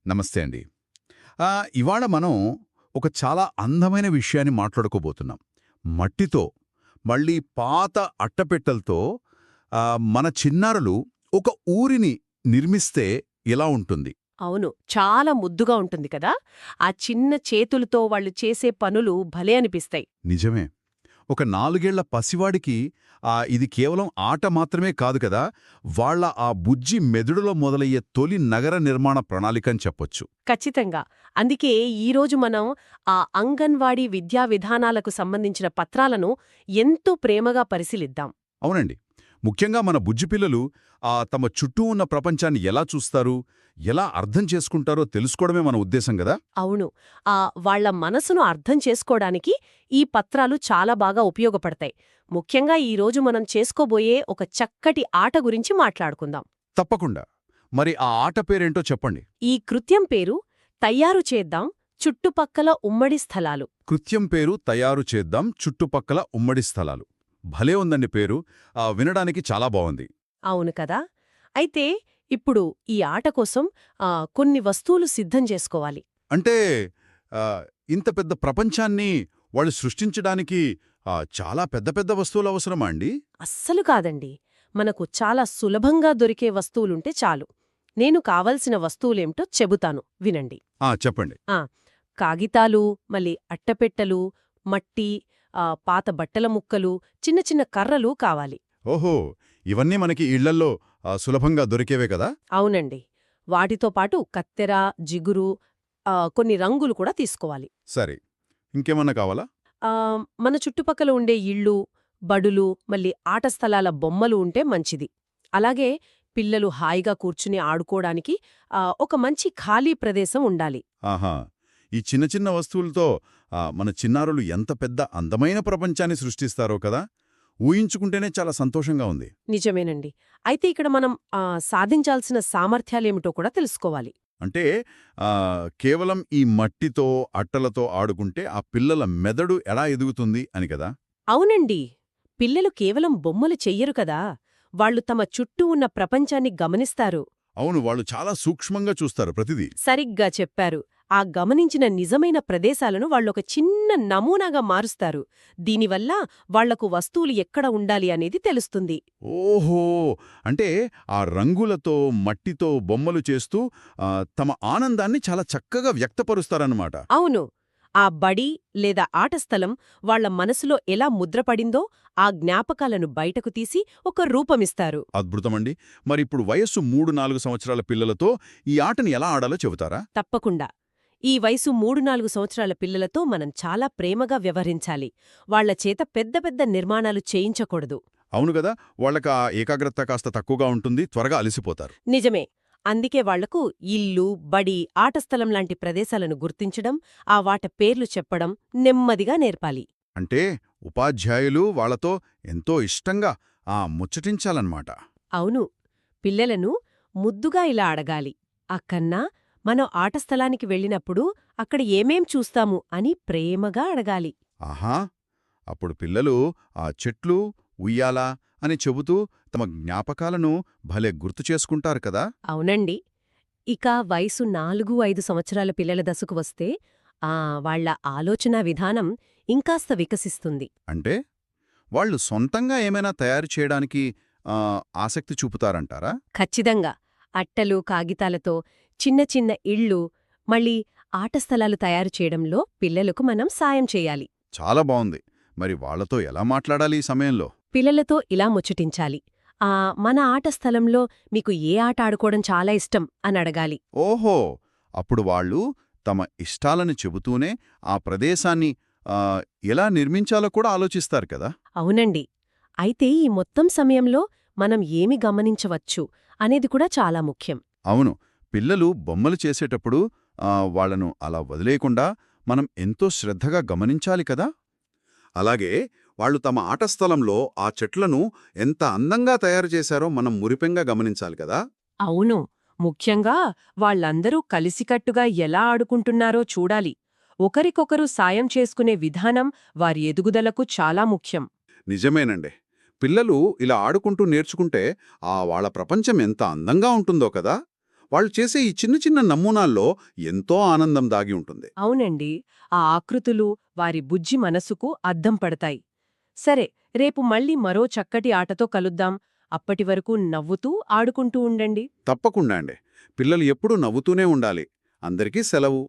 నమస్తే అండి. ఇవాళ మనం ఒక చాలా అందమైన విషయాన్ని మాట్లాడుకోబోతున్నాం. మట్టితో, మళ్ళీ పాత అట్టపెట్టెలతో మన చిన్నారులు ఒక ఊరిని నిర్మిస్తే ఎలా ఉంటుంది? అవును. చాలా ముద్దుగా ఉంటుంది కదా! ఆ చిన్న చేతులతో వాళ్ళు చేసే పనులు భలే అనిపిస్తాయి. నిజమే. ఒక 4 ఏళ్ల పసివాడికి ఇది కేవలం ఆట మాత్రమే కాదు కదా! వాళ్ళ ఆ బుజ్జి మెదడులో మొదలయ్యే తొలి నగర నిర్మాణ ప్రణాళికని చెప్పొచ్చు. ఖచ్చితంగా. అందుకే ఈరోజు మనం ఆ అంగన్వాడీ విద్యా విధానాలకు సంబంధించిన పత్రాలను ఎంతో ప్రేమగా పరిశీలిద్దాం. అవునండి. ముఖ్యంగా మన బుజ్జి పిల్లలు తమ చుట్టూ ఉన్న ప్రపంచాన్ని ఎలా చూస్తారు, ఎలా అర్థం చేసుకుంటారో తెలుసుకోవడమే మన ఉద్దేశం గదా! అవును. వాళ్ళ మనసును అర్థం చేసుకోడానికి ఈ పత్రాలు చాలా బాగా ఉపయోగపడతాయి. ముఖ్యంగా ఈరోజు మనం చేసుకోబోయే ఒక చక్కటి ఆట గురించి మాట్లాడుకుందాం. తప్పకుండా. మరి ఆ ఆట పేరేంటో చెప్పండి. ఈ కృత్యం పేరు తయారు చేద్దాం చుట్టుపక్కల ఉమ్మడి స్థలాలు. కృత్యం పేరు తయారు చేద్దాం చుట్టుపక్కల ఉమ్మడి స్థలాలు. భలే ఉందండి పేరు. వినడానికి చాలా బావుంది. అవును కదా! అయితే ఇప్పుడు ఈ ఆట కోసం కొన్ని వస్తువులు సిద్ధం చేసుకోవాలి. అంటే ఇంత పెద్ద ప్రపంచాన్ని వాళ్ళు సృష్టించడానికి చాలా పెద్ద పెద్ద వస్తువులు అవసరమా అండి? అస్సలు కాదండి. మనకు చాలా సులభంగా దొరికే వస్తువులుంటే చాలు. నేను కావలసిన వస్తువులేమిటో చెబుతాను వినండి. చెప్పండి. కాగితాలు, మళ్ళీ అట్టపెట్టెలు, మట్టి, పాత బట్టల ముక్కలు, చిన్న చిన్న కర్రలు కావాలి. ఓహో! ఇవన్నీ మనకి ఇళ్లల్లో సులభంగా దొరికేవే కదా! అవునండి. వాటితో పాటు కత్తెర, జిగురు, కొన్ని రంగులు కూడా తీసుకోవాలి. సరే. ఇంకేమన్నా కావాలా? మన చుట్టుపక్కల ఉండే ఇళ్ళు, బడులు, మళ్ళీ ఆట స్థలాల బొమ్మలు ఉంటే మంచిది. అలాగే పిల్లలు హాయిగా కూర్చుని ఆడుకోడానికి ఒక మంచి ఖాళీ ప్రదేశం ఉండాలి. ఆహా! ఈ చిన్న చిన్న వస్తువులతో మన చిన్నారులు ఎంత పెద్ద అందమైన ప్రపంచాన్ని సృష్టిస్తారో కదా! ఊహించుకుంటేనే చాలా సంతోషంగా ఉంది. నిజమేనండి. అయితే ఇక్కడ మనం సాధించాల్సిన సామర్థ్యాలేమిటో కూడా తెలుసుకోవాలి. అంటే కేవలం ఈ మట్టితో, అట్టలతో ఆడుకుంటే ఆ పిల్లల మెదడు ఎలా ఎదుగుతుంది అని కదా! అవునండి. పిల్లలు కేవలం బొమ్మలు చెయ్యరు కదా! వాళ్ళు తమ చుట్టూ ఉన్న ప్రపంచాన్ని గమనిస్తారు. అవును. వాళ్ళు చాలా సూక్ష్మంగా చూస్తారు ప్రతిదీ. సరిగ్గా చెప్పారు. ఆ గమనించిన నిజమైన ప్రదేశాలను వాళ్ళొక చిన్న నమూనాగా మారుస్తారు. దీనివల్ల వాళ్లకు వస్తువులు ఎక్కడ ఉండాలి అనేది తెలుస్తుంది. ఓహో! అంటే ఆ రంగులతో, మట్టితో బొమ్మలు చేస్తూ తమ ఆనందాన్ని చాలా చక్కగా వ్యక్తపరుస్తారన్నమాట. అవును. ఆ బడి లేదా ఆటస్థలం వాళ్ల మనసులో ఎలా ముద్రపడిందో ఆ జ్ఞాపకాలను బయటకు తీసి ఒక రూపమిస్తారు. అద్భుతమండి. మరిప్పుడు వయస్సు 3-4 సంవత్సరాల పిల్లలతో ఈ ఆటని ఎలా ఆడాలో చెబుతారా? తప్పకుండా. ఈ వయసు 3-4 సంవత్సరాల పిల్లలతో మనం చాలా ప్రేమగా వ్యవహరించాలి. వాళ్ల చేత పెద్ద పెద్ద నిర్మాణాలు చేయించకూడదు. అవును గదా! వాళ్ళకా ఏకాగ్రత కాస్త తక్కువగా ఉంటుంది, త్వరగా అలసిపోతారు. నిజమే. అందుకే వాళ్లకు ఇల్లు, బడి, ఆటస్థలం లాంటి ప్రదేశాలను గుర్తించడం, ఆ వాటి పేర్లు చెప్పడం నెమ్మదిగా నేర్పాలి. అంటే ఉపాధ్యాయులు వాళ్లతో ఎంతో ఇష్టంగా ముచ్చటించాలన్నమాట. అవును. పిల్లలను ముద్దుగా ఇలా అడగాలి. అక్కన్నా, మనం ఆటస్థలానికి వెళ్ళినప్పుడు అక్కడ ఏమేం చూస్తాము అని ప్రేమగా అడగాలి. ఆహా! అప్పుడు పిల్లలు ఆ చెట్లు, ఉయ్యాల అని చెబుతూ తమ జ్ఞాపకాలను భలే గుర్తు చేసుకుంటారు కదా! అవునండి. ఇక వయసు 4-5 సంవత్సరాల పిల్లల దశకు వస్తే వాళ్ల ఆలోచనా విధానం ఇంకాస్త వికసిస్తుంది. అంటే వాళ్ళు సొంతంగా ఏమైనా తయారు చేయడానికి ఆసక్తి చూపుతారంటారా? ఖచ్చితంగా. అట్టలు, కాగితాలతో చిన్న చిన్న ఇళ్ళు, మళ్ళీ ఆటస్థలాలు తయారు చేయడంలో పిల్లలకు మనం సాయం చేయాలి. చాలా బావుంది. మరి వాళ్లతో ఎలా మాట్లాడాలి ఈ సమయంలో? పిల్లలతో ఇలా ముచ్చటించాలి. మన ఆటస్థలంలో మీకు ఏ ఆట ఆడుకోవడం చాలా ఇష్టం అని అడగాలి. ఓహో! అప్పుడు వాళ్ళు తమ ఇష్టాలను చెబుతూనే ఆ ప్రదేశాన్ని ఎలా నిర్మించాలో కూడా ఆలోచిస్తారు కదా! అవునండి. అయితే ఈ మొత్తం సమయంలో మనం ఏమి గమనించవచ్చు అనేది కూడా చాలా ముఖ్యం. అవును. పిల్లలు బొమ్మలు చేసేటప్పుడు వాళ్లను అలా వదిలేయకుండా మనం ఎంతో శ్రద్ధగా గమనించాలి కదా! అలాగే వాళ్ళు తమ ఆటస్థలంలో ఆ చెట్లను ఎంత అందంగా తయారు చేశారో మనం మురిపెంగా గమనించాలి కదా! అవును. ముఖ్యంగా వాళ్లందరూ కలిసికట్టుగా ఎలా ఆడుకుంటున్నారో చూడాలి. ఒకరికొకరు సాయం చేసుకునే విధానం వారి ఎదుగుదలకు చాలా ముఖ్యం. నిజమేనండి. పిల్లలు ఇలా ఆడుకుంటూ నేర్చుకుంటే వాళ్ళ ప్రపంచం ఎంత అందంగా ఉంటుందో కదా! వాళ్ళు చేసే ఈ చిన్న చిన్న నమూనాల్లో ఎంతో ఆనందం దాగి ఉంటుంది. అవునండి, ఆ ఆకృతులు వారి బుజ్జి మనసుకు అద్దం పడతాయి. సరే, రేపు మళ్ళీ మరో చక్కటి ఆటతో కలుద్దాం. అప్పటివరకు నవ్వుతూ ఆడుకుంటూ ఉండండి. తప్పకుండా అండి. పిల్లలు ఎప్పుడూ నవ్వుతూనే ఉండాలి. అందరికీ సెలవు.